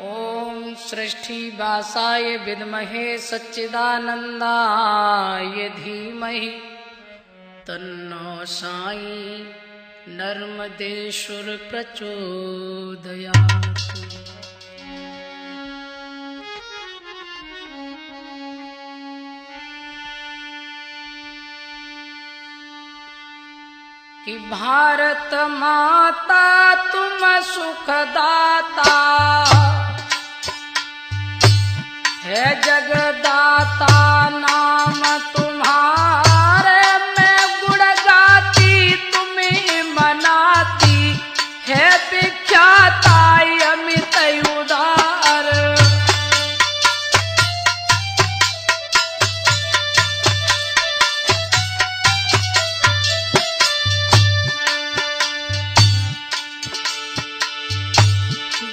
ओम सृष्टि व्यासाय विद्महे सच्चिदानंदाय धीमहि तन्नो साई नर्मदेश्वर प्रचोदयात्। कि भारत माता तुम सुखदाता है, जगदाता नाम तुम्हारे मैं गुण गाती तुम्हें मनाती है, विख्याता अमित उदार।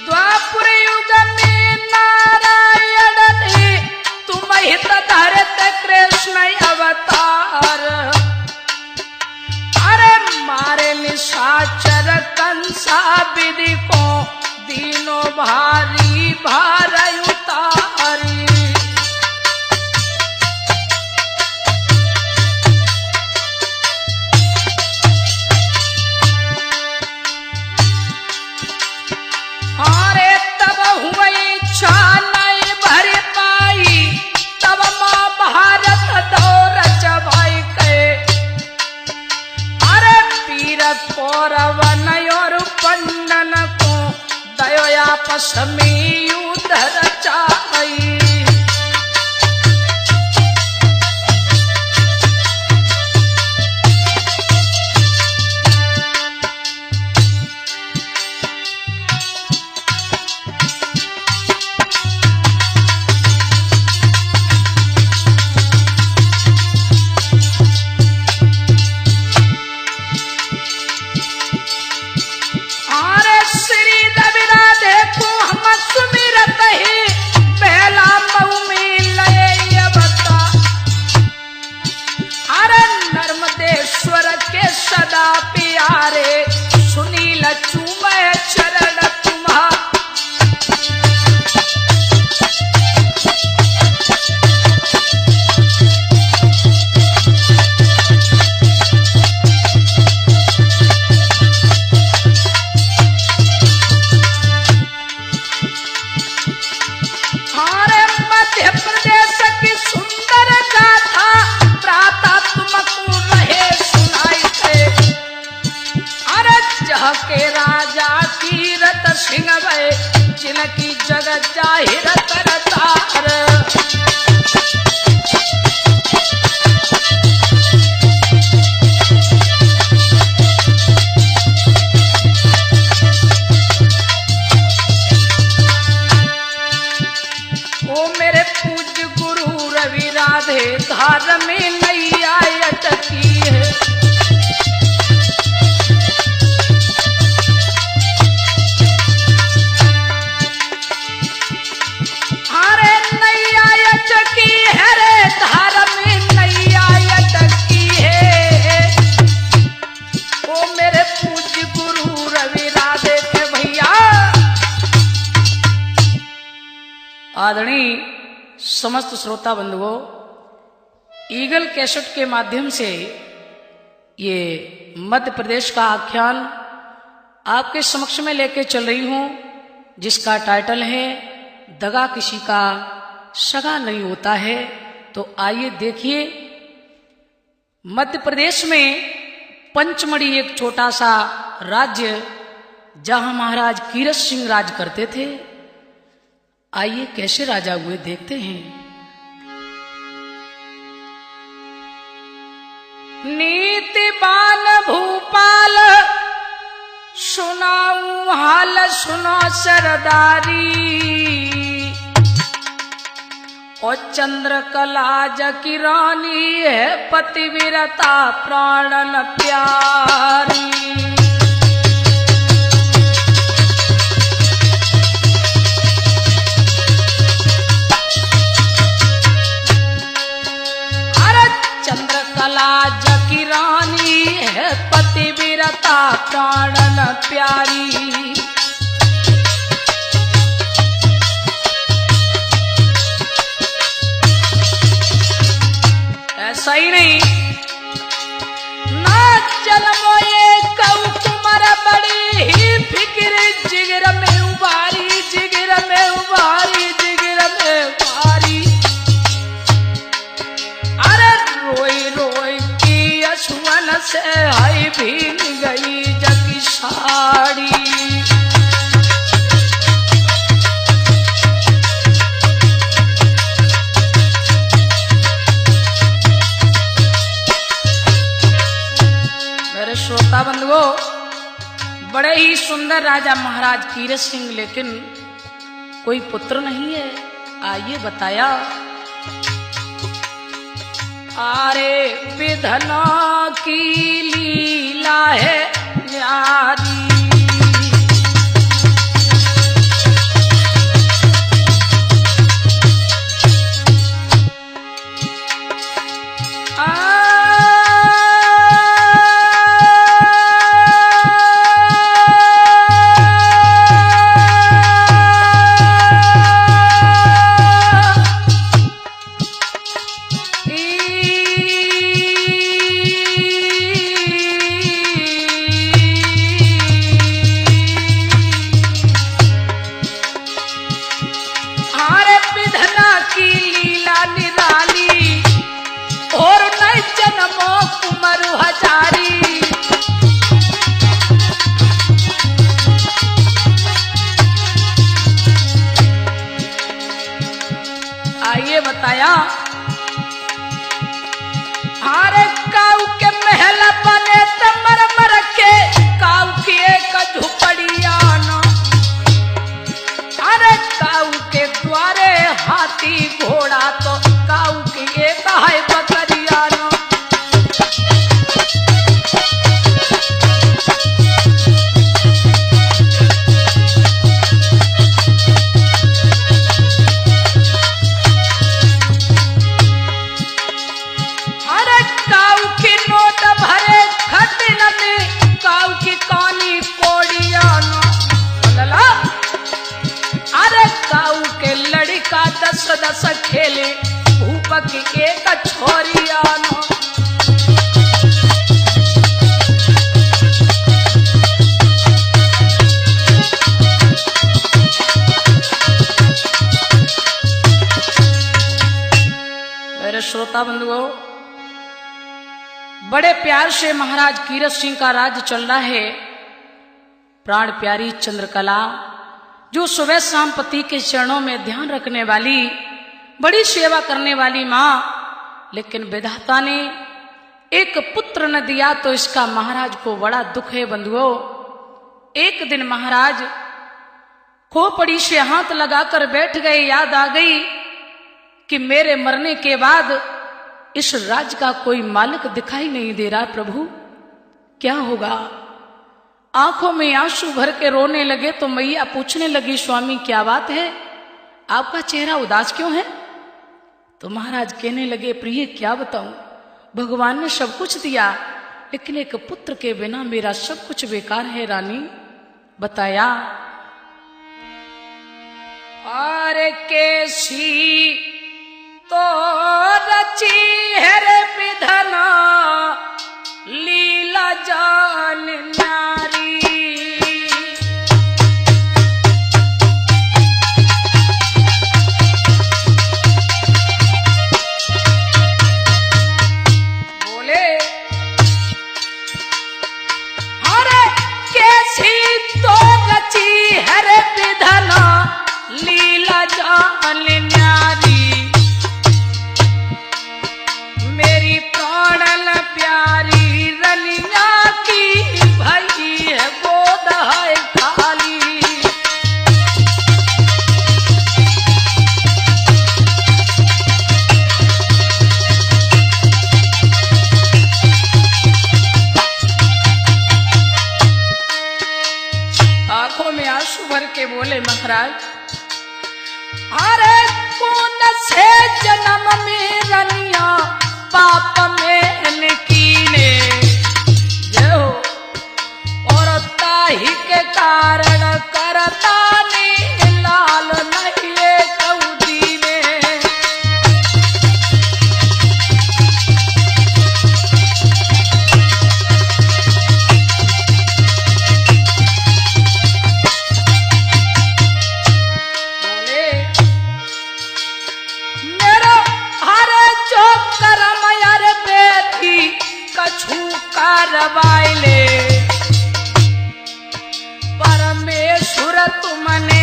द्वापर युग में नारायण ने तुम हित धरत कृष्ण अवतार। अरे मारे निशाचर कंसा विधि को दीनों भारी भार उतारी। अरे तब हुआ इच्छा नहीं भर पाई, तब माँ भारत दौर चबाई के। अरे पीर कौरवन और पंडन को दयो आपस में युद्ध रचाई। नर्मदेश्वर के सदा प्यारे सुनील चूमे चरण तुम्हारा। अरे मध्य प्रदेश की सुंदर गाथा प्रातः तुमको रहे सुनाई थे। अरे जह के राजा कीरत सिंह भय जिनकी जगत जाहिर करतार। ओ मेरे पूज्य गुरु रवि राधे धार में नैया अटकी है। अरे नैया अटकी है रे, धार में नैया अटकी है। ओ मेरे पूज्य गुरु रवि राधे के भैया। आदरणीय समस्त श्रोता बंधुओं, ईगल कैसेट के माध्यम से ये मध्य प्रदेश का आख्यान आपके समक्ष में लेके चल रही हूं, जिसका टाइटल है दगा किसी का सगा नहीं होता है। तो आइए देखिए, मध्य प्रदेश में पंचमढ़ी एक छोटा सा राज्य जहां महाराज कीरत सिंह राज करते थे। आइए कैसे राजा हुए देखते हैं। नीतिवान भूपाल सुनाऊं हाल सुनो सरदारी। और चंद्रकला जकी रानी है पतिव्रता प्राणन प्यारी। चंद्रकला जकी रानी है पतिव्रता प्राणन प्यारी। सुंदर राजा महाराज कीरत सिंह, लेकिन कोई पुत्र नहीं है। आइए बताया। अरे विधना की लीला है न्यारी, बताया। हारे काऊ के महल बने त मर मर के, काऊ की एक झुपड़िया न, अरे काऊ के द्वारे हाथी घोड़ा तो काऊ की एक है बकरिया न। दस दस खेले भूप की एक छोरिया न। मेरे श्रोता बंधुओं, बड़े प्यार से महाराज कीरत सिंह का राज्य चल रहा है। प्राण प्यारी चंद्रकला, जो सुबह शाम पति के चरणों में ध्यान रखने वाली, बड़ी सेवा करने वाली माँ, लेकिन विधाता ने एक पुत्र न दिया तो इसका महाराज को बड़ा दुख है बंधुओं। एक दिन महाराज खोपड़ी से हाथ लगाकर बैठ गए। याद आ गई कि मेरे मरने के बाद इस राज्य का कोई मालिक दिखाई नहीं दे रहा, प्रभु क्या होगा। आंखों में आंसू भर के रोने लगे तो मैया पूछने लगी, स्वामी क्या बात है, आपका चेहरा उदास क्यों है। तो महाराज कहने लगे, प्रिय क्या बताऊं, भगवान ने सब कुछ दिया, लेकिन एक पुत्र के बिना मेरा सब कुछ बेकार है रानी। बताया। अरे कैसी तो रची है रे विधना लीला जान नारी, बोले अरे कैसी तो रची है रे विधना लीला जान नारी, मेरी प्राणल प्यारी रनिया की भई है गोद है खाली। आंखों में आंसू भर के बोले महाराज, अरे कौन से जन्म में रनिया पाप में कीने जो, और ताही के कारण करता ने लाल नहीं कौदी में। बोले मेरा हरे जो करम यार बेटी कछु करवाइले, परमेश्वर तुमने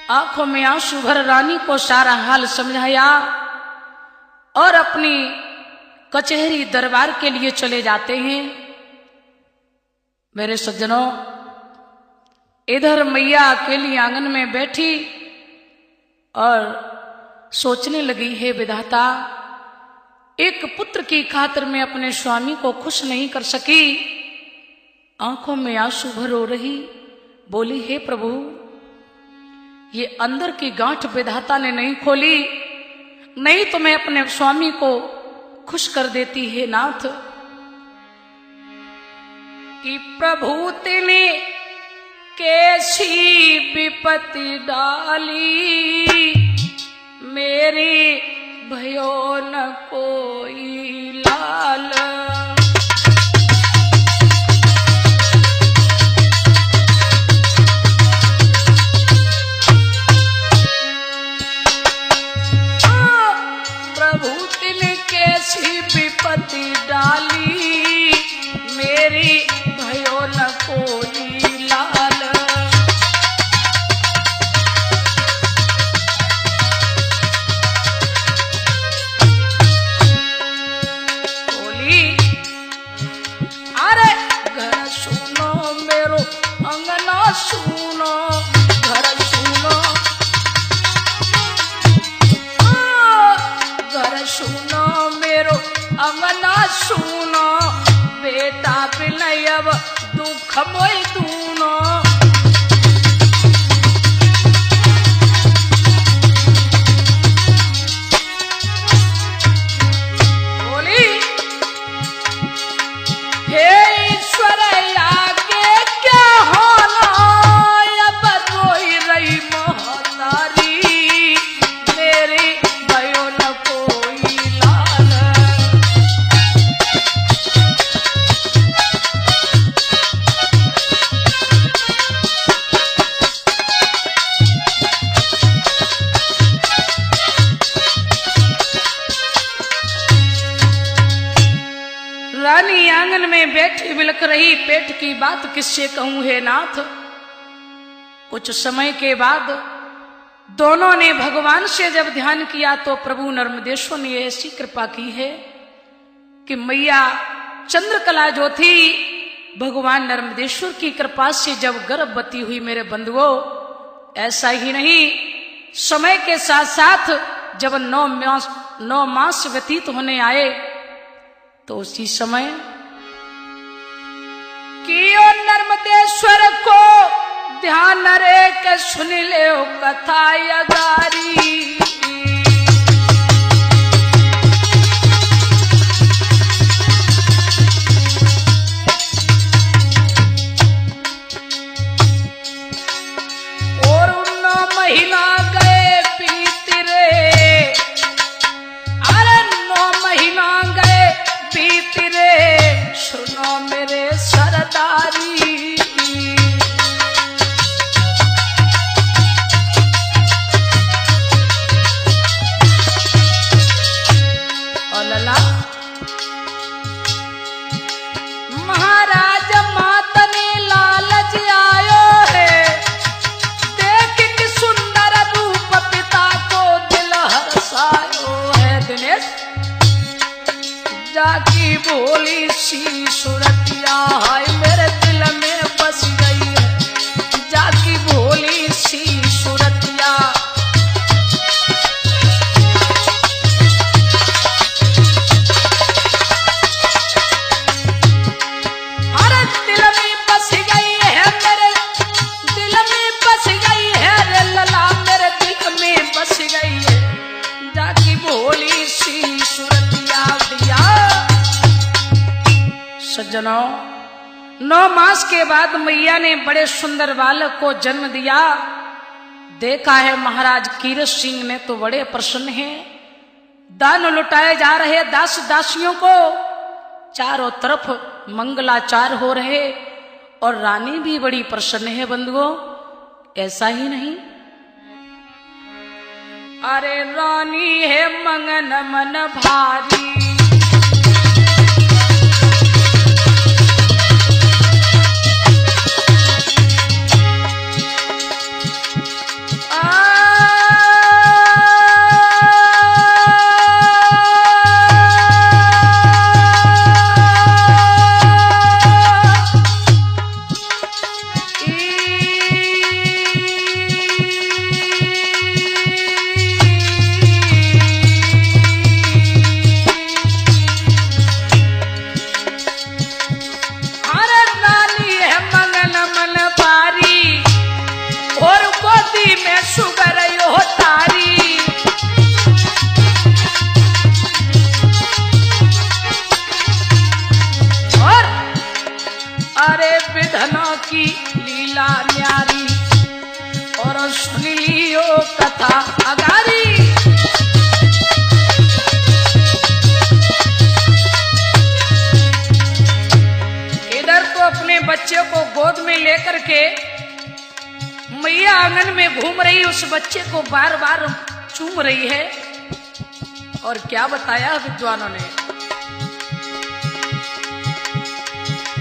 आंखों में आंसू भर रानी को सारा हाल समझाया और अपनी कचहरी दरबार के लिए चले जाते हैं। मेरे सज्जनों, इधर मैया अकेली आंगन में बैठी और सोचने लगी, हे विधाता, एक पुत्र की खातिर मैं अपने स्वामी को खुश नहीं कर सकी। आंखों में आंसू भर रो रही, बोली, हे प्रभु, ये अंदर की गांठ विधाता ने नहीं खोली, नहीं तो मैं अपने स्वामी को खुश कर देती है नाथ। कि प्रभु तिने कैसी विपत्ति डाली, मेरी भयो न कोई लाल। प्रभु तिने कैसी विपत्ति डाली, मेरी भयो न कोई लाल। बोली, अरे घर सुनो मेरो अंगना सुनो, घर सुनो, घर सुनो मेरो अंगना सुनो, बेटा बिनय अब दुख मोई दूनो। बोली, हे ईश्वर आगे क्या होना, अब रोई रही महतारी, मेरी भयो न कोई लाल। रानी आंगन में बैठी बिलख रही, पेट की बात किससे कहूं हे नाथ। कुछ समय के बाद दोनों ने भगवान से जब ध्यान किया तो प्रभु नर्मदेश्वर ने ऐसी कृपा की है कि मैया चंद्रकला जो थी, भगवान नर्मदेश्वर की कृपा से जब गर्भवती हुई मेरे बंधुओं, ऐसा ही नहीं, समय के साथ साथ जब 9 मास व्यतीत होने आए तो उसी समय कियो नर्मदेश्वर को ध्यान रे के सुन ले कथा यगारी। और 9 महीना गए बीत रे, अरे 9 महीना गए बीत रे, सुनो मेरे सरदारी। और लला, महाराज मातने लालच आयो है, देख कि सुंदर रूप पिता को दिल हर्षायो है। दिनेश जाकी बोली सी सूरतिया, हाय मेरे दिल में बस गई है, जाकी बोली सी सूरतिया। अरे दिल में बस गई है, मेरे दिल में बस गई है रे लला, मेरे दिल में बस गई है, जाकी बोली सी सूरतिया। भैया सज्जनों, 9 मास के बाद मैया ने बड़े सुंदर बालक को जन्म दिया। देखा है महाराज कीरत सिंह ने तो बड़े प्रसन्न हैं, दान लुटाए जा रहे दास दासियों को, चारों तरफ मंगलाचार हो रहे और रानी भी बड़ी प्रसन्न है बंधुओं। ऐसा ही नहीं, अरे रानी है मंगन मन भारी, आ था अगारी। इधर तो अपने बच्चे को गोद में लेकर के मैया आंगन में घूम रही, उस बच्चे को बार बार चूम रही है। और क्या बताया विद्वानों ने,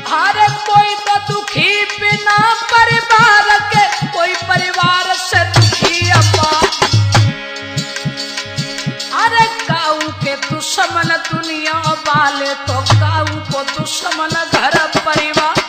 हर कोई तो दुखी बिना परिवार के, कोई परिवार से दुखी अपा। अरे काऊ के दुश्मन दुनिया वाले तो काऊ को दुश्मन घर परिवार।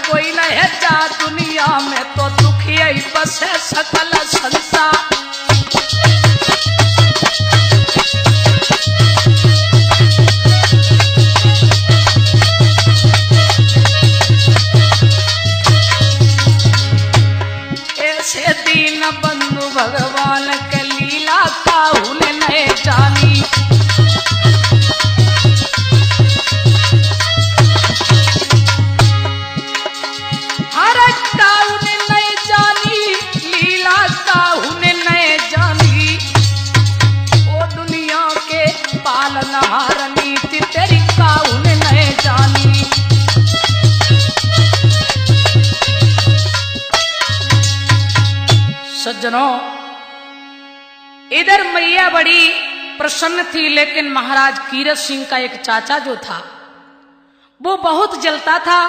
कोई न है जा दुनिया में तो दुखिया ही बस है सकल संसार। ऐसे दीन बंधु भगवान के लीला काहू ने नहीं जानी। पालनहार नीति तेरी काऊ ने नहीं जानी। सज्जनों, इधर मैया बड़ी प्रसन्न थी, लेकिन महाराज कीरत सिंह का एक चाचा जो था वो बहुत जलता था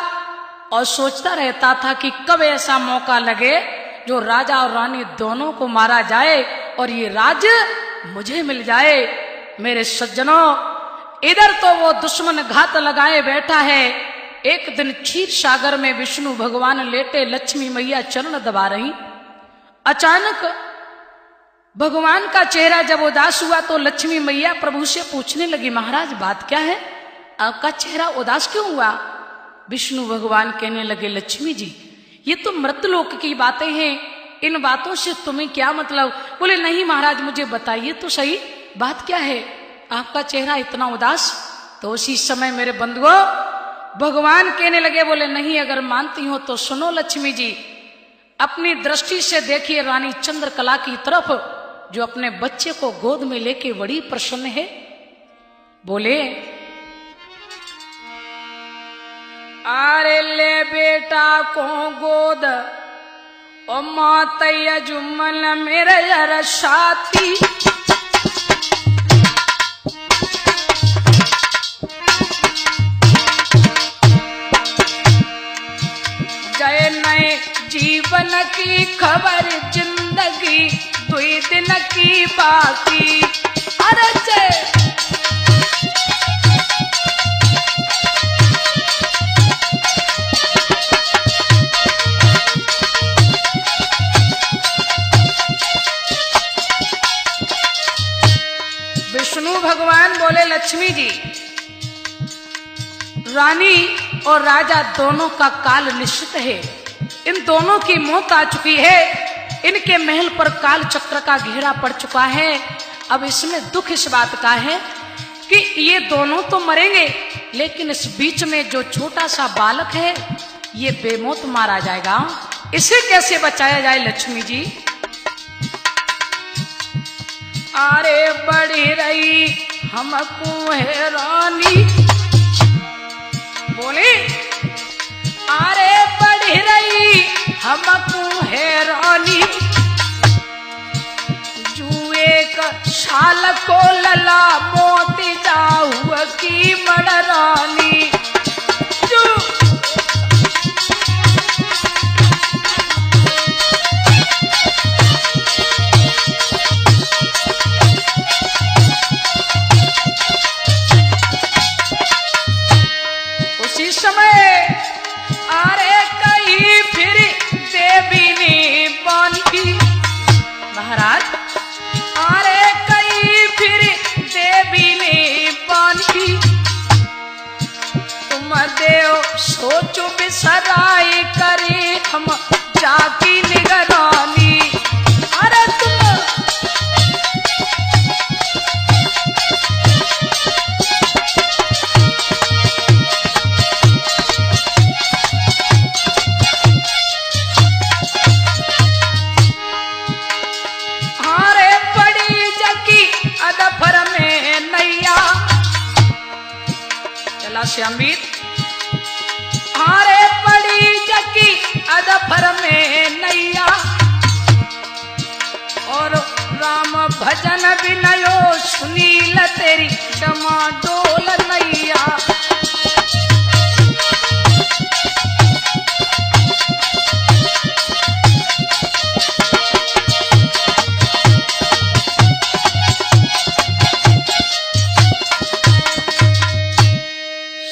और सोचता रहता था कि कब ऐसा मौका लगे जो राजा और रानी दोनों को मारा जाए और ये राज्य मुझे मिल जाए। मेरे सज्जनों, इधर तो वो दुश्मन घात लगाए बैठा है। एक दिन क्षीर सागर में विष्णु भगवान लेटे, लक्ष्मी मैया चरण दबा रही। अचानक भगवान का चेहरा जब उदास हुआ तो लक्ष्मी मैया प्रभु से पूछने लगी, महाराज बात क्या है, आपका चेहरा उदास क्यों हुआ? विष्णु भगवान कहने लगे, लक्ष्मी जी ये तो मृतलोक की बातें हैं, इन बातों से तुम्हें क्या मतलब? बोले नहीं महाराज मुझे बताइए तो सही, बात क्या है, आपका चेहरा इतना उदास? तो उसी समय मेरे बंधुओं भगवान कहने लगे, बोले नहीं अगर मानती हो तो सुनो लक्ष्मी जी, अपनी दृष्टि से देखिए रानी चंद्रकला की तरफ जो अपने बच्चे को गोद में लेके बड़ी प्रसन्न है। बोले अरे ले बेटा को गोद ओ मातैया जुम्मन मेरे यार साथी। जय नए जीवन की खबर जिंदगी 2 दिन की बाकी। अरे जय विष्णु भगवान बोले, लक्ष्मी जी रानी और राजा दोनों का काल निश्चित है, इन दोनों की मौत आ चुकी है, इनके महल पर काल चक्र का घेरा पड़ चुका है। अब इसमें दुख इस बात का है कि ये दोनों तो मरेंगे, लेकिन इस बीच में जो छोटा सा बालक है ये बेमौत मारा जाएगा, इसे कैसे बचाया जाए लक्ष्मी जी? अरे बड़ी रही हमको है रानी। बोले अरे बढ़ रही हमको है रानी, जुए का साल को लला मोती जाऊ की बड़ रानी। उसी समय अरे कहीं फिर देवी ने बांधी, महाराज अरे कहीं फिर देवी ने बांधी, देव सोचो बिसराई करी हम जाकी निगरानी। अरे तुम हारे बड़ी जकी अदफर में नैया। चला श्यामीर। हारे बड़ी जकी अदफर में नैया और राम भजन विनयो सुनील तेरी डमाडोल नैया।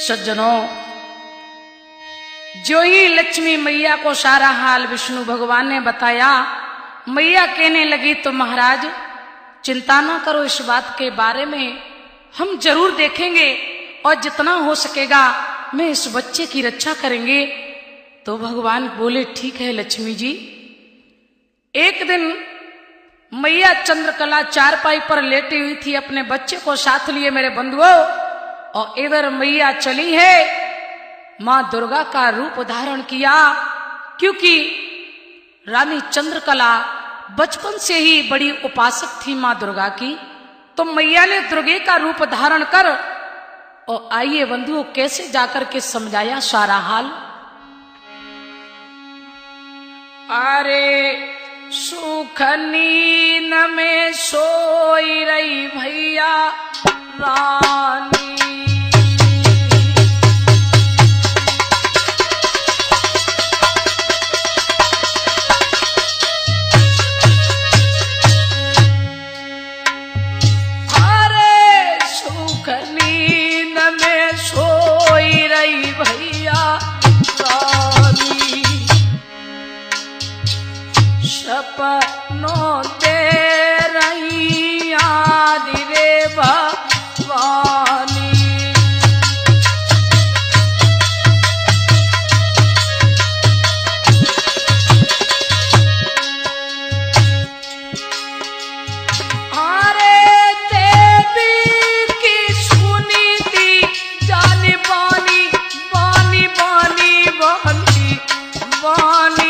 सज्जनों, जो ही लक्ष्मी मैया को सारा हाल विष्णु भगवान ने बताया, मैया कहने लगी तो महाराज चिंता ना करो, इस बात के बारे में हम जरूर देखेंगे और जितना हो सकेगा मैं इस बच्चे की रक्षा करेंगे। तो भगवान बोले ठीक है लक्ष्मी जी। एक दिन मैया चंद्रकला चारपाई पर लेटी हुई थी, अपने बच्चे को साथ लिए मेरे बंधुओं, और इधर मैया चली है, मां दुर्गा का रूप धारण किया, क्योंकि रानी चंद्रकला बचपन से ही बड़ी उपासक थी मां दुर्गा की। तो मैया ने दुर्गे का रूप धारण कर, और आइए बंधुओं कैसे जाकर के समझाया सारा हाल। अरे सुख नींद में सोई रही भैया रानी, सपनों दे रही आदि रे भवानी। अरे देवी की सुनी थी जानी बानी बानी बानी बानी बानी,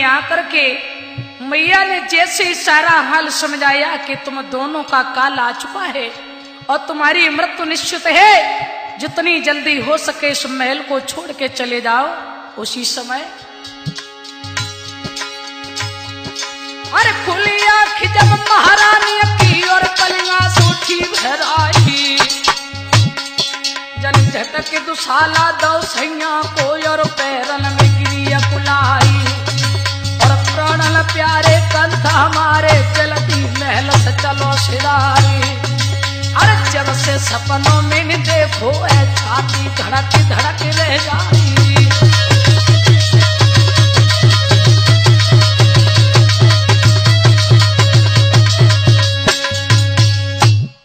आकर के मैया ने जैसे ही सारा हाल समझाया कि तुम दोनों का काल आ चुका है और तुम्हारी मृत्यु निश्चित है, जितनी जल्दी हो सके इस महल को छोड़ के चले जाओ। उसी समय अरे खुली आंख जब महारानी की और कलियां सूठी भराई, जन झटक दुसाला दो सैया को और पैरन में गिरी कुलाई, प्राणल प्यारे कंठ हमारे चलती महल से चलो सिरारी। अरे जब से सपनों में देखो है छाती धड़क धड़क रह जाई।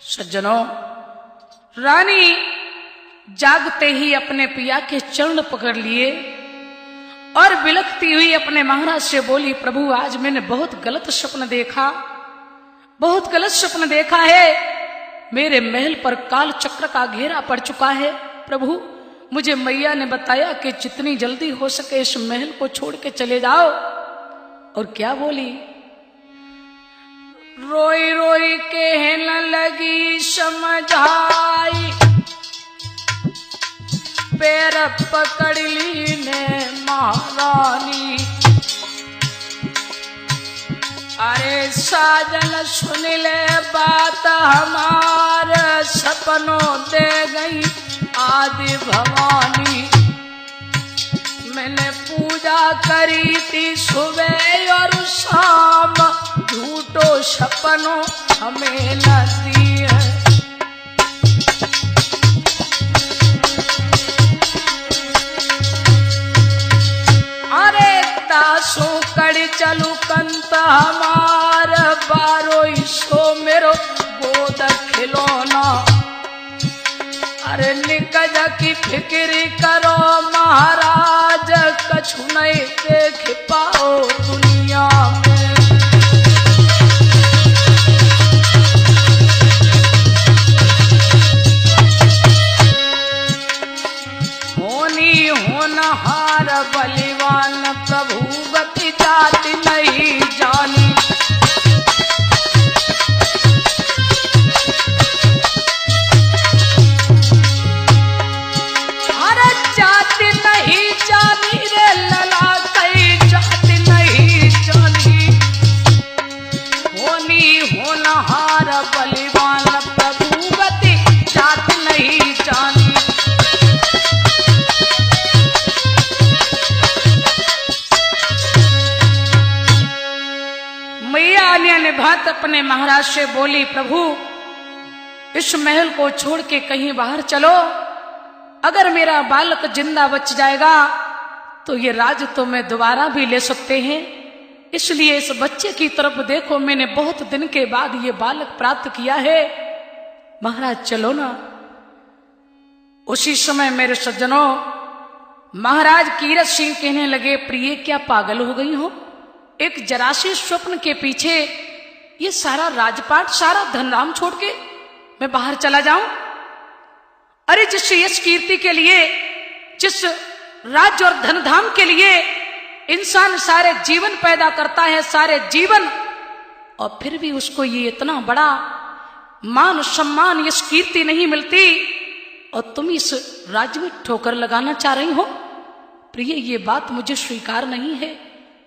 सज्जनों, रानी जागते ही अपने पिया के चरण पकड़ लिए और बिलखती हुई अपने महाराज से बोली, प्रभु आज मैंने बहुत गलत स्वप्न देखा, बहुत गलत स्वप्न देखा है। मेरे महल पर काल चक्र का घेरा पड़ चुका है। प्रभु मुझे मैया ने बताया कि जितनी जल्दी हो सके इस महल को छोड़ के चले जाओ। और क्या बोली, रोई रोई कहने लगी समझाई, पैर पकड़ ली ने महारानी। अरे साजन सुन ले बात हमारे, सपनों दे गई आदि भवानी। मैं मैंने पूजा करी थी सुबह और शाम, झूठो सपनों हमें न दिए। अरे दासों कड़ी चलू कंत हमार, बारो सो मेरो गोद खिलौना। अरे निकज की फिक्री करो महाराज, कछु नहीं देख पाओ दुनिया में। होनी होनहार बलिवान, प्रभु गति जाति नहीं जानी। बलिवान प्रभु गति जात नहीं जानी। मैया आलिया ने बात अपने महाराज से बोली, प्रभु इस महल को छोड़ के कहीं बाहर चलो, अगर मेरा बालक जिंदा बच जाएगा तो ये राज तो मैं दोबारा भी ले सकते हैं, इसलिए इस बच्चे की तरफ देखो, मैंने बहुत दिन के बाद ये बालक प्राप्त किया है, महाराज चलो ना। उसी समय मेरे सज्जनों, महाराज कीरत सिंह कहने लगे, प्रिय क्या पागल हो गई हो? एक जरा से स्वप्न के पीछे ये सारा राजपाट, सारा धनराम छोड़ के मैं बाहर चला जाऊं? अरे जिस यश कीर्ति के लिए, जिस राज्य और धनधाम के लिए इंसान सारे जीवन पैदा करता है, सारे जीवन, और फिर भी उसको ये इतना बड़ा मान सम्मान, यश कीर्ति नहीं मिलती, और तुम इस राज्य में ठोकर लगाना चाह रही हो? प्रिय ये बात मुझे स्वीकार नहीं है।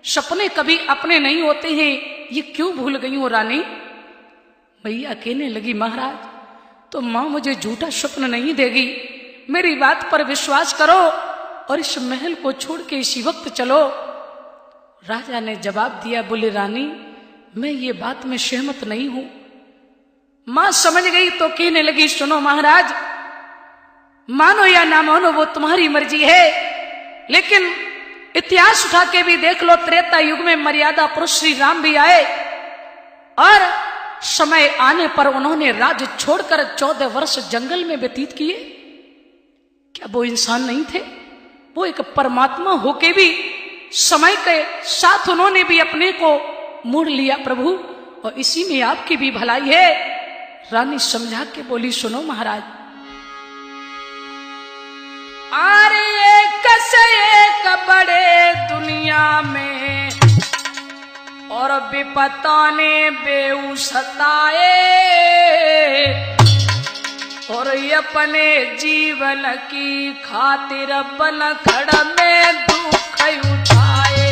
सपने कभी अपने नहीं होते हैं, ये क्यों भूल गई हो रानी? मैया कहने लगी, महाराज तो मां मुझे झूठा स्वप्न नहीं देगी, मेरी बात पर विश्वास करो और इस महल को छोड़ के इसी वक्त चलो। राजा ने जवाब दिया, बोले रानी मैं ये बात में सहमत नहीं हूं। मां समझ गई तो कहने लगी, सुनो महाराज, मानो या ना मानो वो तुम्हारी मर्जी है, लेकिन इतिहास उठा के भी देख लो, त्रेता युग में मर्यादा पुरुष श्री राम भी आए और समय आने पर उन्होंने राज्य छोड़कर 14 वर्ष जंगल में व्यतीत किए। क्या वो इंसान नहीं थे? वो एक परमात्मा होके भी समय के साथ उन्होंने भी अपने को मोड़ लिया प्रभु, और इसी में आपकी भी भलाई है। रानी समझा के बोली, सुनो महाराज, अरे एक से एक बड़े दुनिया में और विपता ने बेऊ सताए, और अपने जीवन की खातिर बन खड़ में दुख उठाए।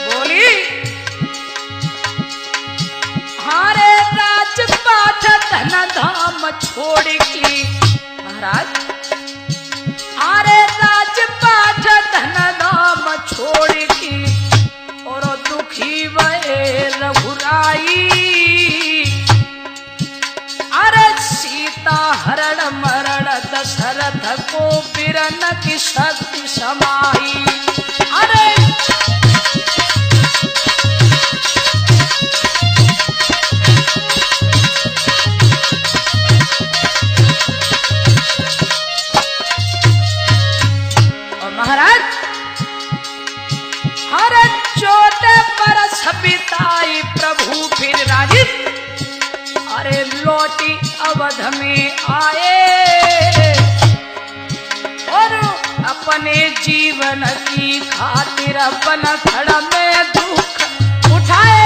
बोली, हारे राजपाट धन धाम छोड़ की, महाराज अरे राजपाट धन धाम छोड़ की, और दुखी वे रघुराई, अरे सीता हरण मरण दशरथ को बिरन की शक्ति समाई। अरे महाराज हर चोट पर सबिताई प्रभु फिर राजी, अरे लौटी अवध में आए, और अपने जीवन की खातिर अपन खड़ में दुख उठाए।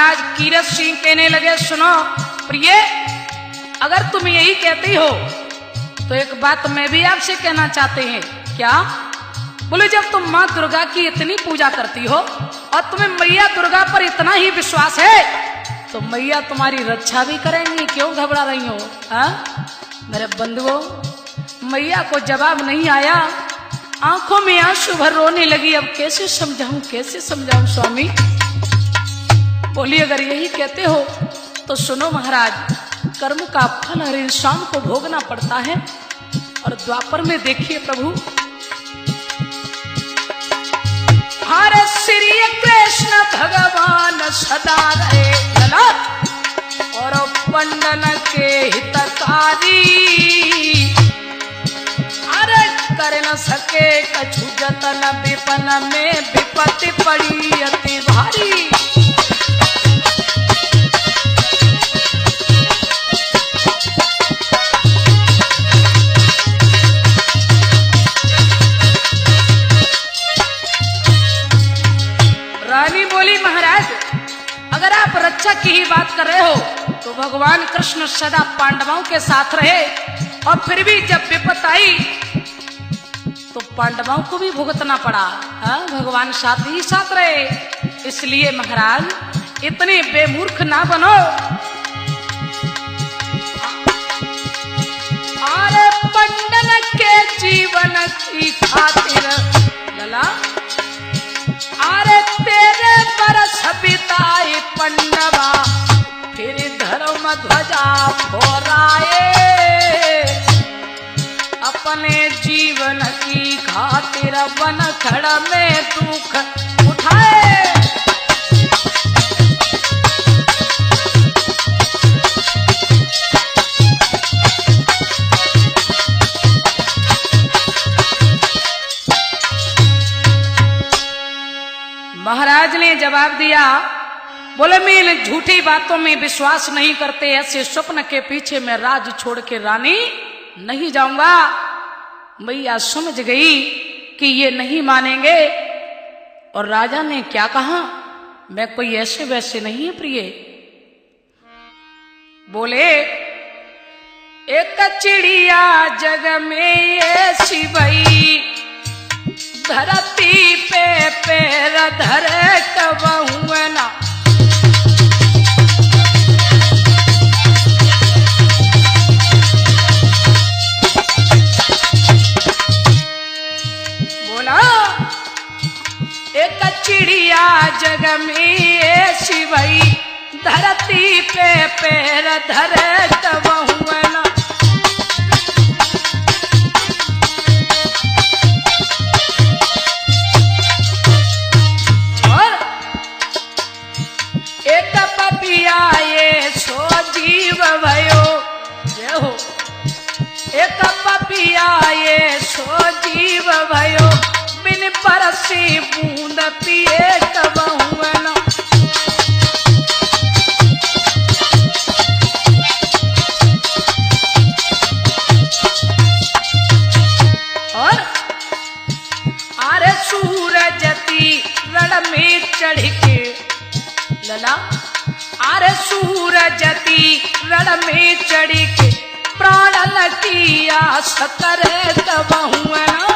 महाराज कीरत सिंह कहने लगे, सुनो प्रिय, अगर तुम यही कहती हो तो एक बात मैं भी आपसे कहना चाहते हैं। क्या? बोले, जब तुम माँ दुर्गा की इतनी पूजा करती हो और तुम्हें मैया दुर्गा पर इतना ही विश्वास है, तो मैया तुम्हारी रक्षा भी करेंगी, क्यों घबरा रही हो? मेरे बंधुओं, मैया को जवाब नहीं आया, आंखों में आंसू भर रोने लगी। अब कैसे समझाऊं स्वामी? बोली, अगर यही कहते हो तो सुनो महाराज, कर्म का फल हर इंसान को भोगना पड़ता है। और द्वापर में देखिए प्रभु, हरे श्री कृष्ण भगवान सदा रहे लला और पंडन के हितकारी, अरे कर न सके कछु जतन, विपन में विपत्ति पड़ी अति भारी। रानी बोली, महाराज अगर आप रक्षा की ही बात कर रहे हो तो भगवान कृष्ण सदा पांडवों के साथ रहे, और फिर भी जब विपत्ति आई तो पांडवों को भी भुगतना पड़ा। भगवान साथ ही साथ रहे। इसलिए महाराज इतने बेमूर्ख ना बनो। अरे पंडन के जीवन की खातिर लला, अरे तेरे बरस बिताए पंडवा, फिर धर्म ध्वजा फहराए, अपने जीवन की खातिर वन खड़ में दुख उठाए। महाराज ने जवाब दिया, बोले, मैं इन झूठी बातों में विश्वास नहीं करते, ऐसे स्वप्न के पीछे मैं राज छोड़ के रानी नहीं जाऊंगा। मैया समझ गई कि ये नहीं मानेंगे, और राजा ने क्या कहा, मैं कोई ऐसे वैसे नहीं है प्रिय। बोले, एक चिड़िया जग में ऐसी भई, धरती पे पैर धरे कबहू ना, बोला, एक चिड़िया जग में ऐसी भई, धरती पे पैर धरे कबहू ना, ये सो जीव भयो, जय हो, एक पपिया ये सो जीव भयो, बिन बरसी बूंद पिए कबहू ना, और अरे सूरज तीरण में चढ़ के लला, अरे सूरज तीरण में चढ़ के प्राण की आस करे कबहू ना,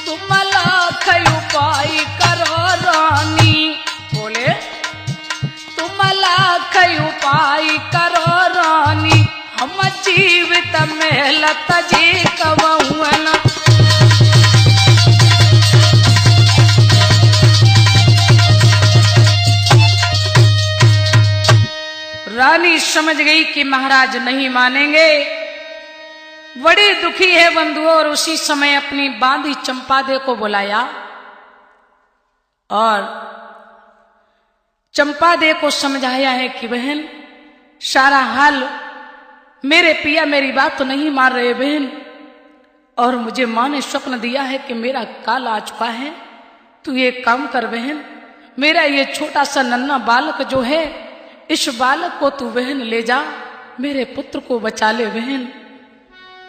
तुम लाख उपाय करो रानी। बोले, तुम लाख उपाय करो रानी, हम जीवित मेहलत जी कबहू ना, रानी समझ गई कि महाराज नहीं मानेंगे, बड़ी दुखी है बंधुओं। और उसी समय अपनी बांधी चंपादे को बुलाया और चंपादे को समझाया है कि बहन, सारा हाल मेरे पिया मेरी बात तो नहीं मान रहे बहन, और मुझे माँ ने स्वप्न दिया है कि मेरा काल आ चुका है। तू ये काम कर बहन, मेरा ये छोटा सा नन्हा बालक जो है, इस बालक को तू बहन ले जा, मेरे पुत्र को बचा ले बहन।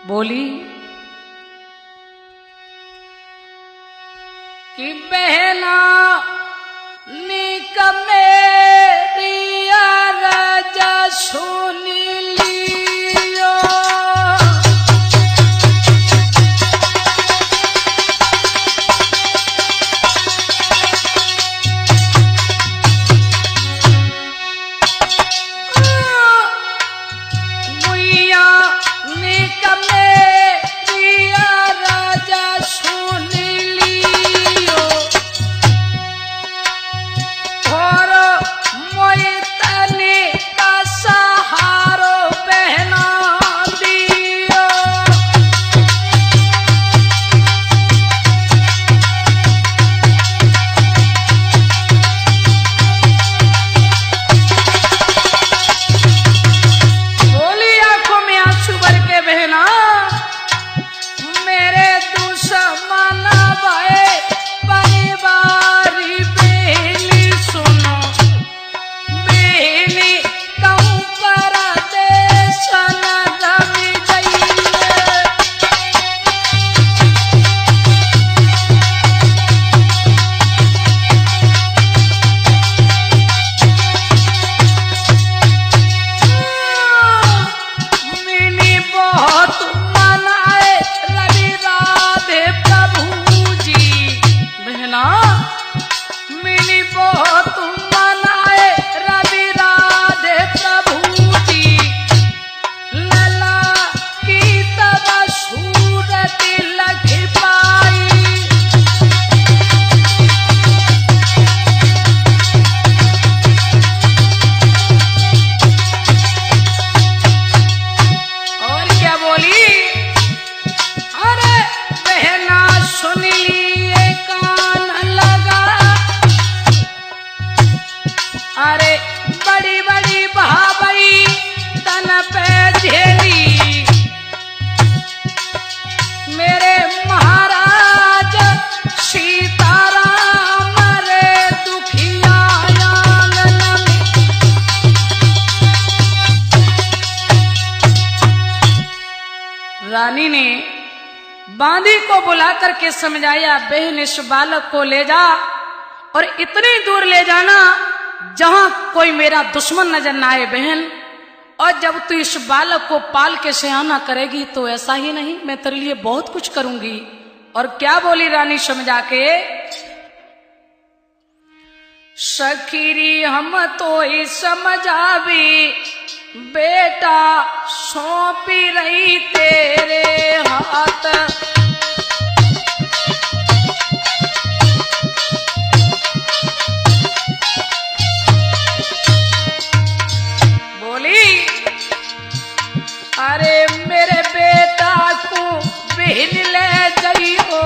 बोली कि बहना निकमे रिया राजा सुन लियो, गुइया निकमे रिया राजा सुन लियो, और मोइतने का सहारो बहना दियो। बोली आंखों में आंसू भर के बहना, मेरे दुश्मन भाई परिवारी बेली सुनो, बेली कहूँ परदेश न रमी जाइए। मिनी बहुत मनाए रवि राधे प्रभु जी, बहना मिनी बहुत मनाए रवि राधे प्रभु जी, लला की तब सूरत लग पाई। और क्या बोली, अरे बहना सुन लिए कान लगा, अरे बड़ी बड़ी भाई तन पे झेली, मेरे महाराज सीताराम रे दुखिया आंगन में। रानी ने बांदी को बुला करके समझाया, बहन इस बालक को ले जा और इतनी दूर ले जाना जहां कोई मेरा दुश्मन नजर ना आए बहन, और जब तू इस बालक को पाल के सयाना करेगी तो ऐसा ही नहीं, मैं तेरे लिए बहुत कुछ करूंगी। और क्या बोली रानी समझा के, सखीरी हम तो ही समझावी, बेटा सौंपी रही तेरे हाथ, बोली अरे मेरे बेटा को बहन ले जाइयो,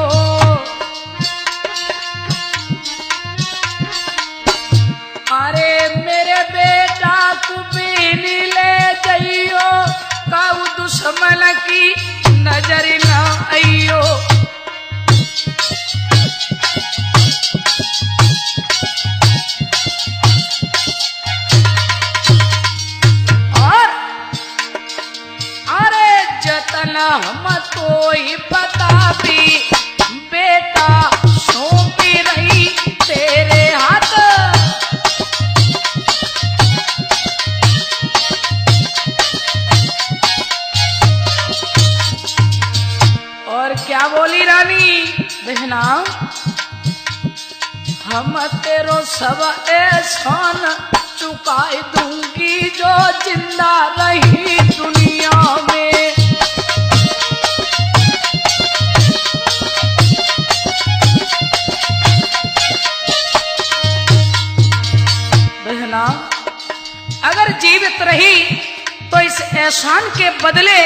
अरे मेरे बेटा को बहन ले जाइयो, काऊ दुश्मन की नजर न आइयो। और अरे जतन हम तो ही पता भी, बेटा सौंपी रही तेरे हाथ, और क्या बोली रानी, बहना हम तेरो सब एहसान चुकाई दूंगी जो जिंदा रही दुनिया में। बहना अगर जीवित रही तो इस एहसान के बदले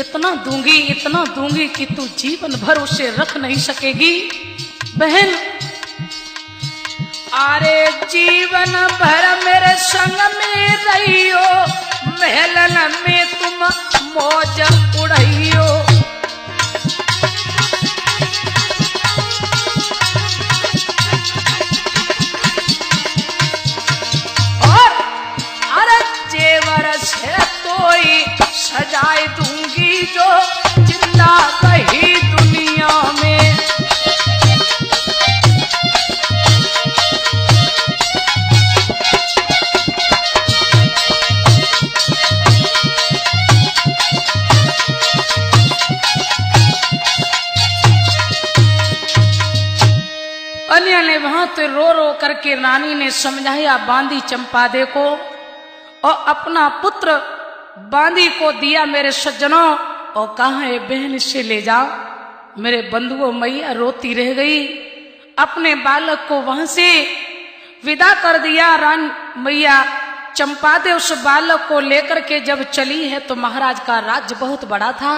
इतना दूंगी कि तू जीवन भर उसे रख नहीं सकेगी। बहन अरे जीवन भर मेरे संग में रहियो, महलन में तुम मौज उड़ाइयो। और अरे जेवर से तो ही सजाए दूं हाथ रो रो करके रानी ने समझाया बांदी चंपादे को और अपना पुत्र बांदी को दिया मेरे सज्जनों और कहा है बहन से ले जाओ। मेरे बंधुओं मैया रोती रह गई, अपने बालक को वहां से विदा कर दिया। रानी मैया चंपादे उस बालक को लेकर के जब चली है तो महाराज का राज्य बहुत बड़ा था।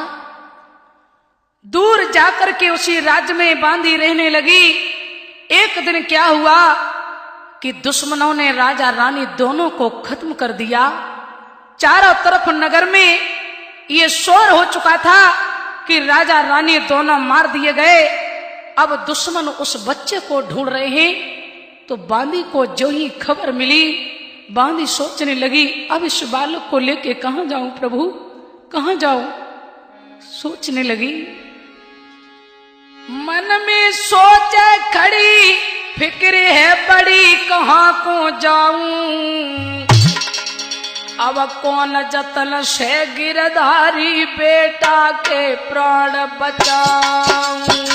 दूर जाकर के उसी राज्य में बांधी रहने लगी। एक दिन क्या हुआ कि दुश्मनों ने राजा रानी दोनों को खत्म कर दिया। चारों तरफ नगर में ये शोर हो चुका था कि राजा रानी दोनों मार दिए गए। अब दुश्मन उस बच्चे को ढूंढ रहे हैं। तो बांदी को जो ही खबर मिली, बांदी सोचने लगी अब इस बालक को लेके कहां जाऊं प्रभु, कहां जाऊं। सोचने लगी, मन में सोच खड़ी फिक्र है बड़ी कहां को जाऊं। अब कौन जतन से गिरधारी बेटा के प्राण बचाऊं।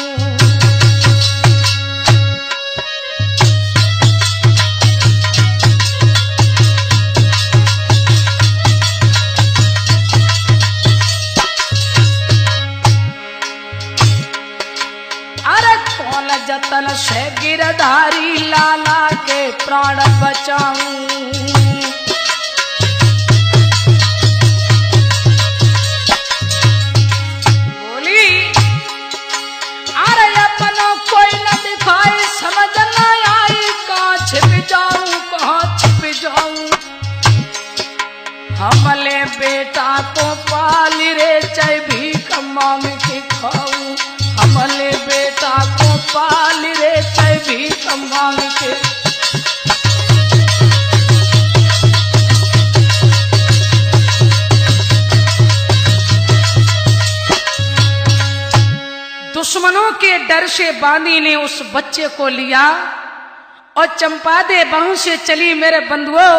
जतन से गिरधारी लाला के प्राण बचाऊं। बोली अरे अपना कोई न दिखाई समझ न आई कहाँ छिप जाऊं, कहाँ छिप जाऊं। हमले बेटा को पाल रे चाहे भीख मांग के खाऊं। हमले बेटा को पाल रे चाहे भीख मांग के। दुश्मनों के डर से बांदी ने उस बच्चे को लिया और चंपादे बाहु से चली। मेरे बंधुओं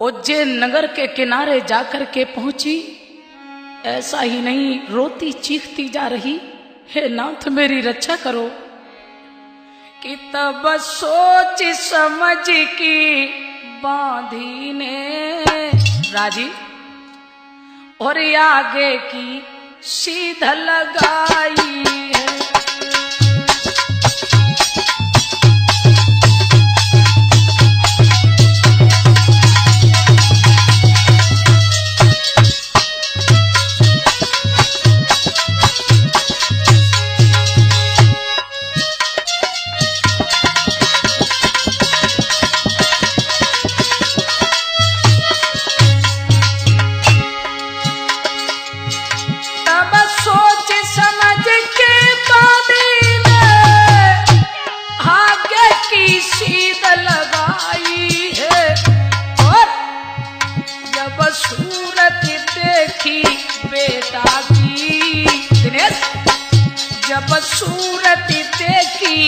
उज्जैन नगर के किनारे जाकर के पहुंची। ऐसा ही नहीं, रोती चीखती जा रही, हे नाथ मेरी रक्षा करो। कि तब सोच समझ की बांधी ने राजी और आगे की सीध लगाई है। जब सूरत देखी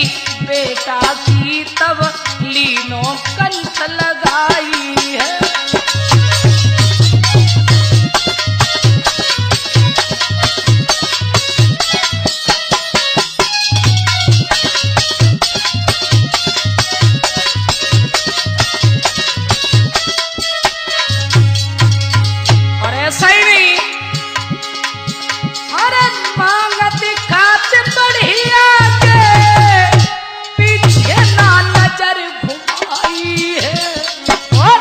बेटा की तब लीनो कंठ लगाई है। और ऐसा ही नहीं, अरे मांगत खात बढ़िया के पीछे ना नजर घुमाई है। और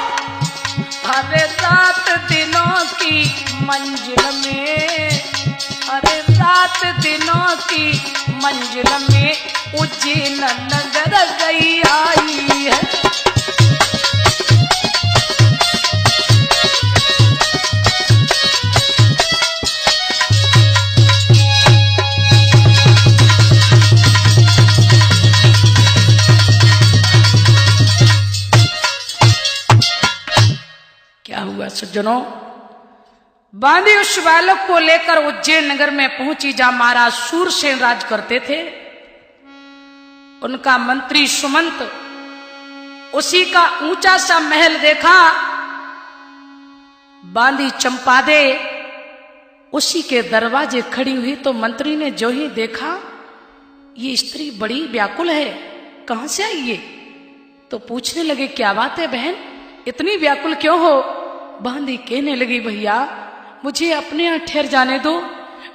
अरे रात दिनों की मंजिल में, अरे रात दिनों की मंजिल में उज्जैन नगर गई आई है। क्या हुआ सज्जनों, बांदी उस बालक को लेकर उज्जैन नगर में पहुंची जहां महाराज सूरसेन राज करते थे। उनका मंत्री सुमंत उसी का ऊंचा सा महल देखा। बांदी चंपादे उसी के दरवाजे खड़ी हुई तो मंत्री ने जो ही देखा ये स्त्री बड़ी व्याकुल है, कहां से आई ये? तो पूछने लगे क्या बात है बहन, इतनी व्याकुल क्यों हो? बांदी कहने लगी भैया मुझे अपने यहाँ ठहर जाने दो,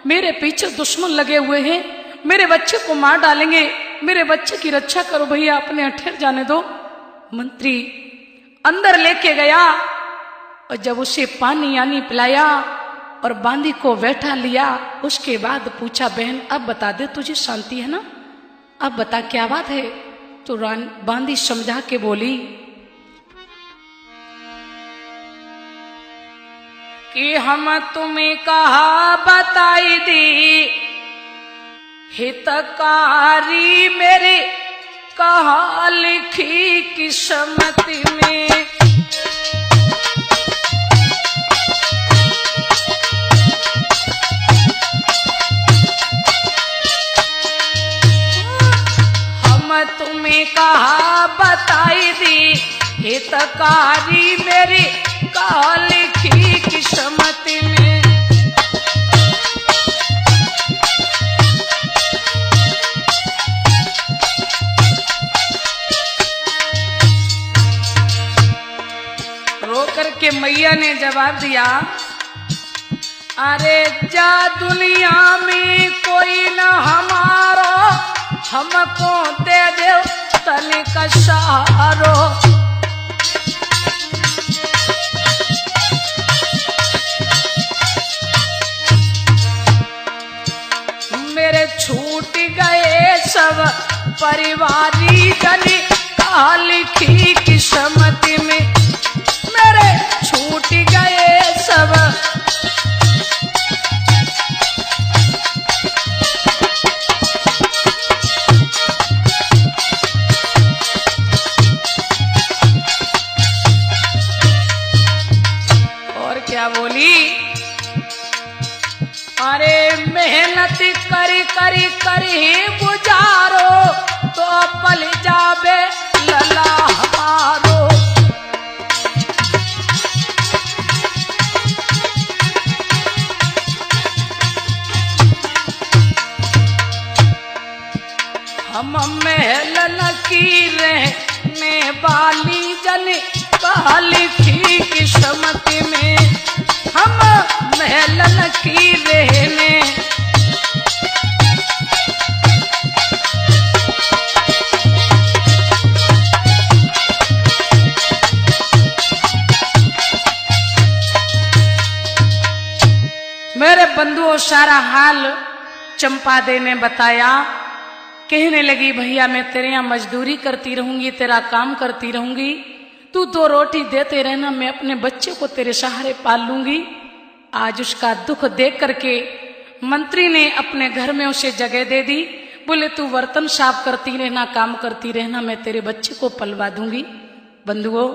मेरे पीछे दुश्मन लगे हुए हैं, मेरे बच्चे को मार डालेंगे, मेरे बच्चे की रक्षा करो भैया, अपने यहाँ ठहर जाने दो। मंत्री अंदर लेके गया और जब उसे पानी यानी पिलाया और बांदी को बैठा लिया, उसके बाद पूछा बहन अब बता दे तुझे शांति है ना, अब बता क्या बात है? तो बांदी समझा के बोली कि हम तुम्हें कहा बताई दी हितकारी मेरी कहा लिखी किस्मत में। हम तुम्हें कहा बताई दी हितकारी मेरी कहा लिखी किस्मत में। रो करके मैया ने जवाब दिया अरे जा दुनिया में कोई न हमारो, हमको दे दे तनिक सहारो। मेरे छूट गए सब परिवारी जनी कहा लिखी किस्मत में, मेरे छूट गए सब। और क्या बोली अरे मेहनत करी करी करी गुजारो तो पल जाबे लला हमारो। हम महल की रहने वाली जन कहा लिखी किस्मत में, हम महल की रहने। मेरे बंधुओं सारा हाल चंपा दे ने बताया। कहने लगी भैया मैं तेरे यहाँ मजदूरी करती रहूंगी, तेरा काम करती रहूंगी, तू 2 रोटी देते रहना, मैं अपने बच्चे को तेरे सहारे पाल लूंगी। आज उसका दुख देख करके मंत्री ने अपने घर में उसे जगह दे दी। बोले तू बर्तन साफ करती रहना, काम करती रहना, मैं तेरे बच्चे को पलवा दूंगी। बंधुओं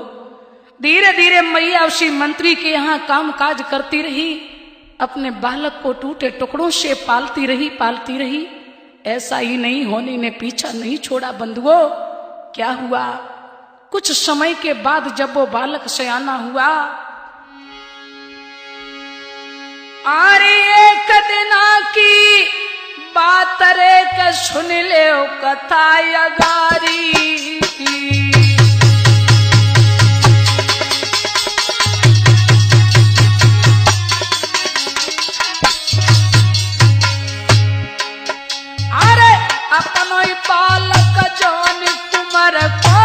धीरे धीरे मैया उसी मंत्री के यहाँ काम काज करती रही, अपने बालक को टूटे टुकड़ों से पालती रही। ऐसा ही नहीं होने ने पीछा नहीं छोड़ा। बंधुओं क्या हुआ, कुछ समय के बाद जब वो बालक सयाना हुआ, अरे एक दिना की बात रे के सुन ले कथा अगारी। अरे अपनो बालक जान कुमार को,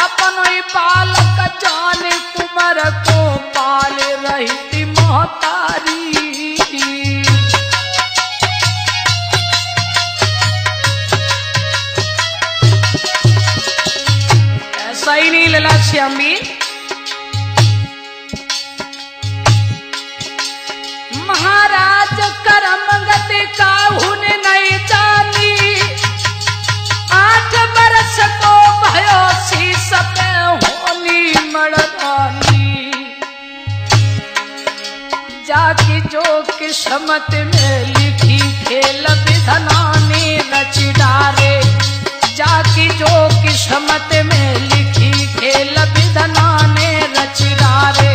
अपनो बालक जान कुमार को पाल रही थी मोहतारी। ऐसा ही नहीं लला श्यामी, महाराज करम गति का हुने नहीं जानी। 8 बरस को भयो शीस पे होनी मर्दानी। जाकी जो किस्मत में लिखी खेल विधना ने रच डारे। जाकी जो किस्मत में लिखी खेल विधना ने रच डारे।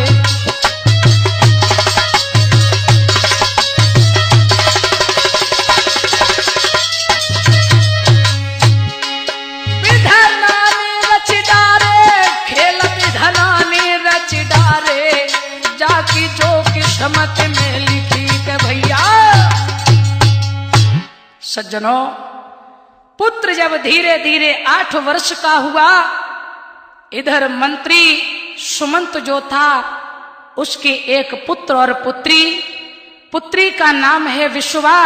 सज्जनों, पुत्र जब धीरे धीरे 8 वर्ष का हुआ, इधर मंत्री सुमंत जो था उसके एक पुत्र और पुत्री, पुत्री का नाम है विश्वा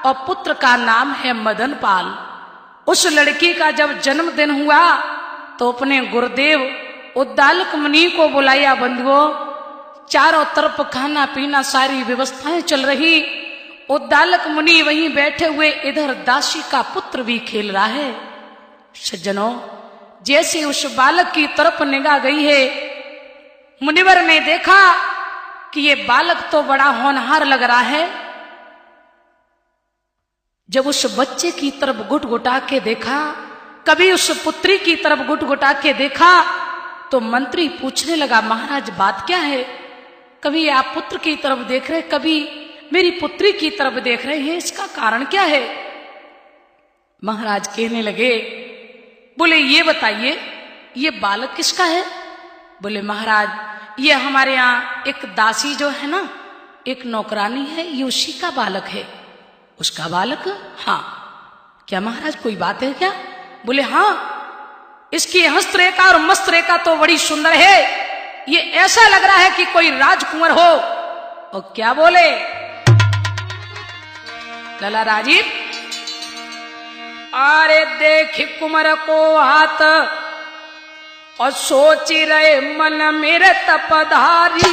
और पुत्र का नाम है मदनपाल। उस लड़की का जब जन्मदिन हुआ तो अपने गुरुदेव उद्दालक मुनि को बुलाया। बंधुओं, चारों तरफ खाना पीना सारी व्यवस्थाएं चल रही, उद्दालक मुनि वहीं बैठे हुए, इधर दासी का पुत्र भी खेल रहा है। सज्जनों, जैसे उस बालक की तरफ निगाह गई है, मुनिवर ने देखा कि ये बालक तो बड़ा होनहार लग रहा है। जब उस बच्चे की तरफ गुटगुटा के देखा, कभी उस पुत्री की तरफ गुटगुटा के देखा, तो मंत्री पूछने लगा, महाराज बात क्या है? कभी आप पुत्र की तरफ देख रहे, कभी मेरी पुत्री की तरफ देख रहे हैं, इसका कारण क्या है? महाराज कहने लगे, बोले ये बताइए ये बालक किसका है? बोले महाराज ये हमारे यहाँ एक दासी जो है ना, एक नौकरानी है, ये उसी का बालक है। उसका बालक? हाँ। क्या महाराज कोई बात है क्या? बोले हाँ, इसकी हस्तरेखा और मस्तरेखा तो बड़ी सुंदर है, ये ऐसा लग रहा है कि कोई राजकुंवर हो। और क्या बोले लला राजीव? अरे देख कुंवर को हाथ और सोच रहे मन मेरे तपधारी,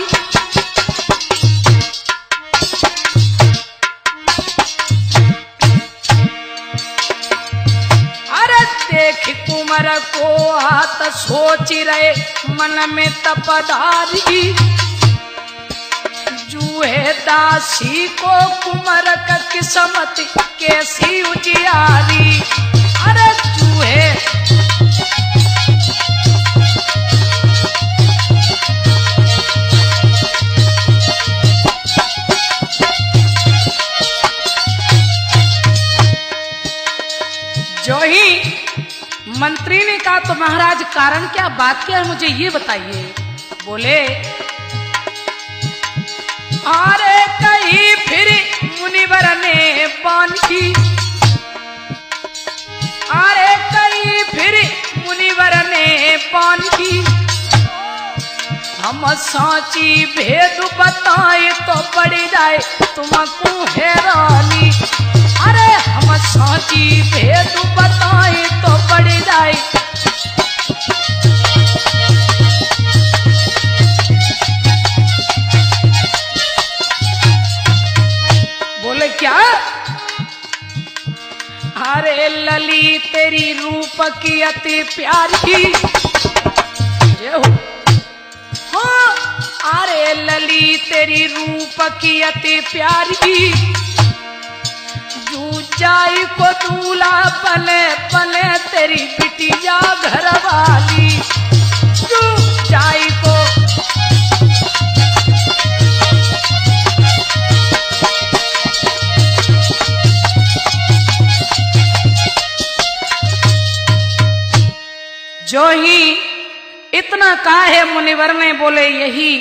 अरे देख कुंवर को हाथ सोच रहे मन में तपधारी, जूहे दासी को कुंवर का किस्मत कैसी उजियारी। अरे जूहे जो ही मंत्री ने कहा, तो महाराज कारण क्या, बात क्या है, मुझे ये बताइए। बोले अरे कहीं फिर मुनिवर ने बांधी, अरे कहीं फिर मुनिवर ने बांधी, हम साची भेद बताए तो पड़ जाए तुमको हैरानी। अरे हम साची भेद बताए तो पड़ जाए। बोले क्या? अरे लली तेरी रूप की अति प्यारी, हाँ, अरे लली तेरी रूप की अति प्यारी, जाई को दूल्हा पले पले तेरी बिटिया घर वाली, जाई को जो ही इतना कहा है मुनिवर ने, बोले यही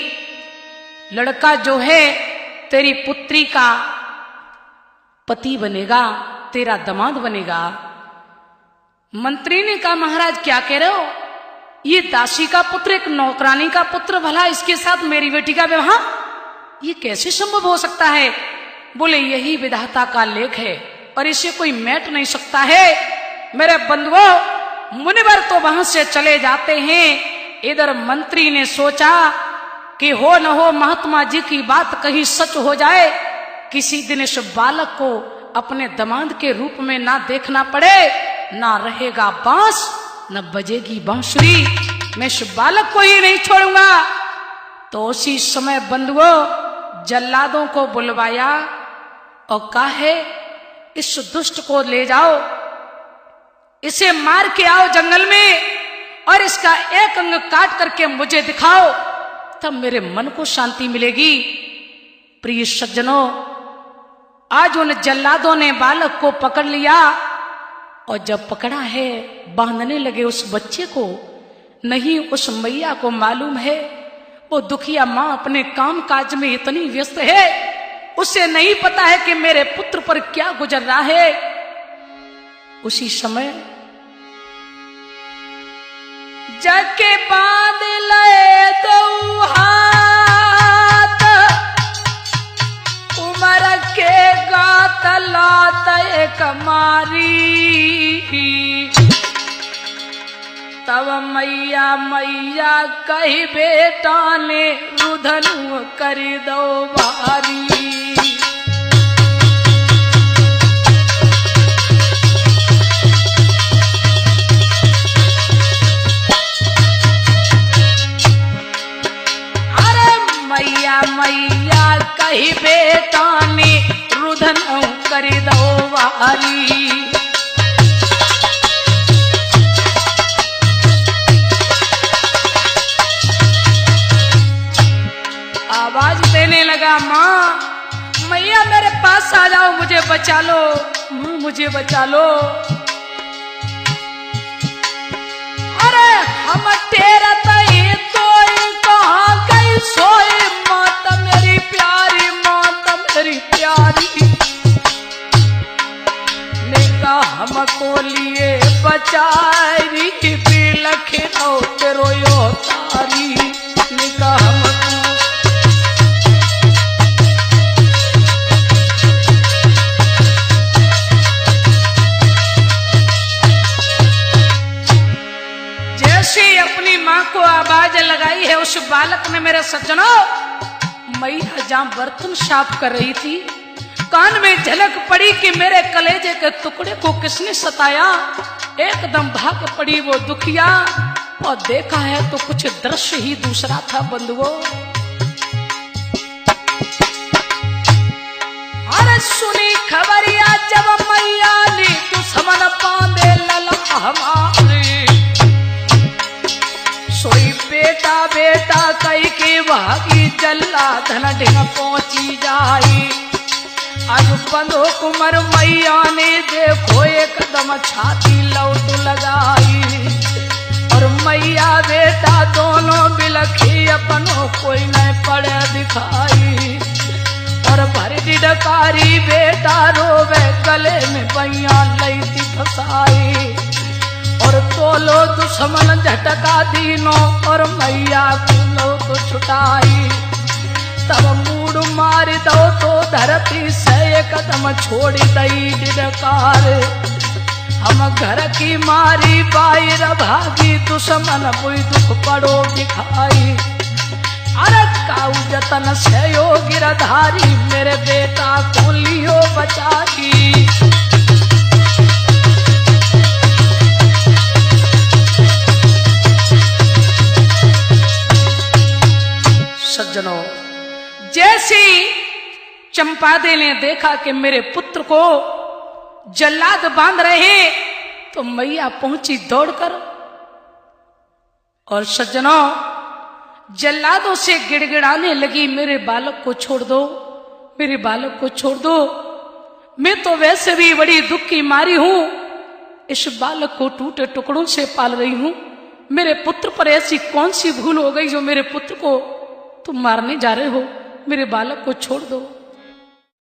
लड़का जो है तेरी पुत्री का पति बनेगा, तेरा दामाद बनेगा। मंत्री ने कहा महाराज क्या कह रहे हो, ये दासी का पुत्र एक नौकरानी का पुत्र, भला इसके साथ मेरी बेटी का विवाह, ये कैसे संभव हो सकता है? बोले यही विधाता का लेख है और इसे कोई मेट नहीं सकता है। मेरे बंधुओं, मुनिवर तो वहां से चले जाते हैं। इधर मंत्री ने सोचा कि हो न हो महात्मा जी की बात कहीं सच हो जाए, किसी दिन इस बालक को अपने दामाद के रूप में ना देखना पड़े, ना रहेगा बांस न बजेगी बांसुरी, मैं इस बालक को ही नहीं छोड़ूंगा। तो उसी समय बंधुओं जल्लादों को बुलवाया और कहा है इस दुष्ट को ले जाओ, इसे मार के आओ जंगल में और इसका एक अंग काट करके मुझे दिखाओ, तब मेरे मन को शांति मिलेगी। प्रिय सज्जनों, आज उन जल्लादों ने बालक को पकड़ लिया और जब पकड़ा है बांधने लगे उस बच्चे को। नहीं उस मैया को मालूम है, वो दुखिया माँ अपने काम काज में इतनी व्यस्त है, उसे नहीं पता है कि मेरे पुत्र पर क्या गुजर रहा है। उसी समय जाके बांध ले दो हाथ, उमर के गात लात एक मारी। तब मैया मैया कही बेटा ने रुधनु कर दो भारी। मैया मैया कही बेटा ने रुधन कर दो वाली। आवाज देने लगा, माँ मैया मेरे पास आ जाओ, मुझे बचा लो, माँ मुझे बचा लो। अरे हम तेरा तई तो कहाँ गई सोई, माता मेरी प्यारी, माता मेरी प्यारी। निका हमको लिए बचारी, बिलख रो तेरो यो तारी। निका हमको अपनी माँ को आवाज लगाई है, उस बालक ने मेरे सज्जनों मैया जहां बर्तन साफ कर रही थी, कान में झलक पड़ी कि मेरे कलेजे के टुकड़े को किसने सताया। एकदम भाग पड़ी वो दुखिया और देखा है तो कुछ दृश्य ही दूसरा था बंधुओं। अरे सुनी खबरिया जब मैया ने दुश्मन बांधे लला हमारे, सोई बेटा बेटा कई के भागी जल्ला धन ढिंग पहुंची जाई। आज बंधो कुमर मैया ने देखो एकदम छाती लौट लगाई, और मैया बेटा दोनों बिलखी अपनों कोई न पड़े दिखाई। और भर डिडकारी बेटा रोवे गले में बैया लई थी फसाई, और तोलो दुश्मन झटका दीनो और मैया को तो छुटाई। तब मूड मार दो तो धरती से कदम छोड़ी दई डिडकार। हम घर की मारी बाहर भागी, दुश्मन बुई दुख पड़ो दिखाई। अरे काऊ जतन से यो गिरधारी, मेरे बेटा को लियो बचाई। सज्जनों, जैसी चंपादे ने देखा कि मेरे पुत्र को जल्लाद बांध रहे, तो मैया पहुंची दौड़कर। और सज्जनों, जल्लादों से गिड़गिड़ाने लगी, मेरे बालक को छोड़ दो, मेरे बालक को छोड़ दो। मैं तो वैसे भी बड़ी दुख की मारी हूं, इस बालक को टूटे टुकड़ों से पाल रही हूं। मेरे पुत्र पर ऐसी कौन सी भूल हो गई जो मेरे पुत्र को तुम मारने जा रहे हो? मेरे बालक को छोड़ दो।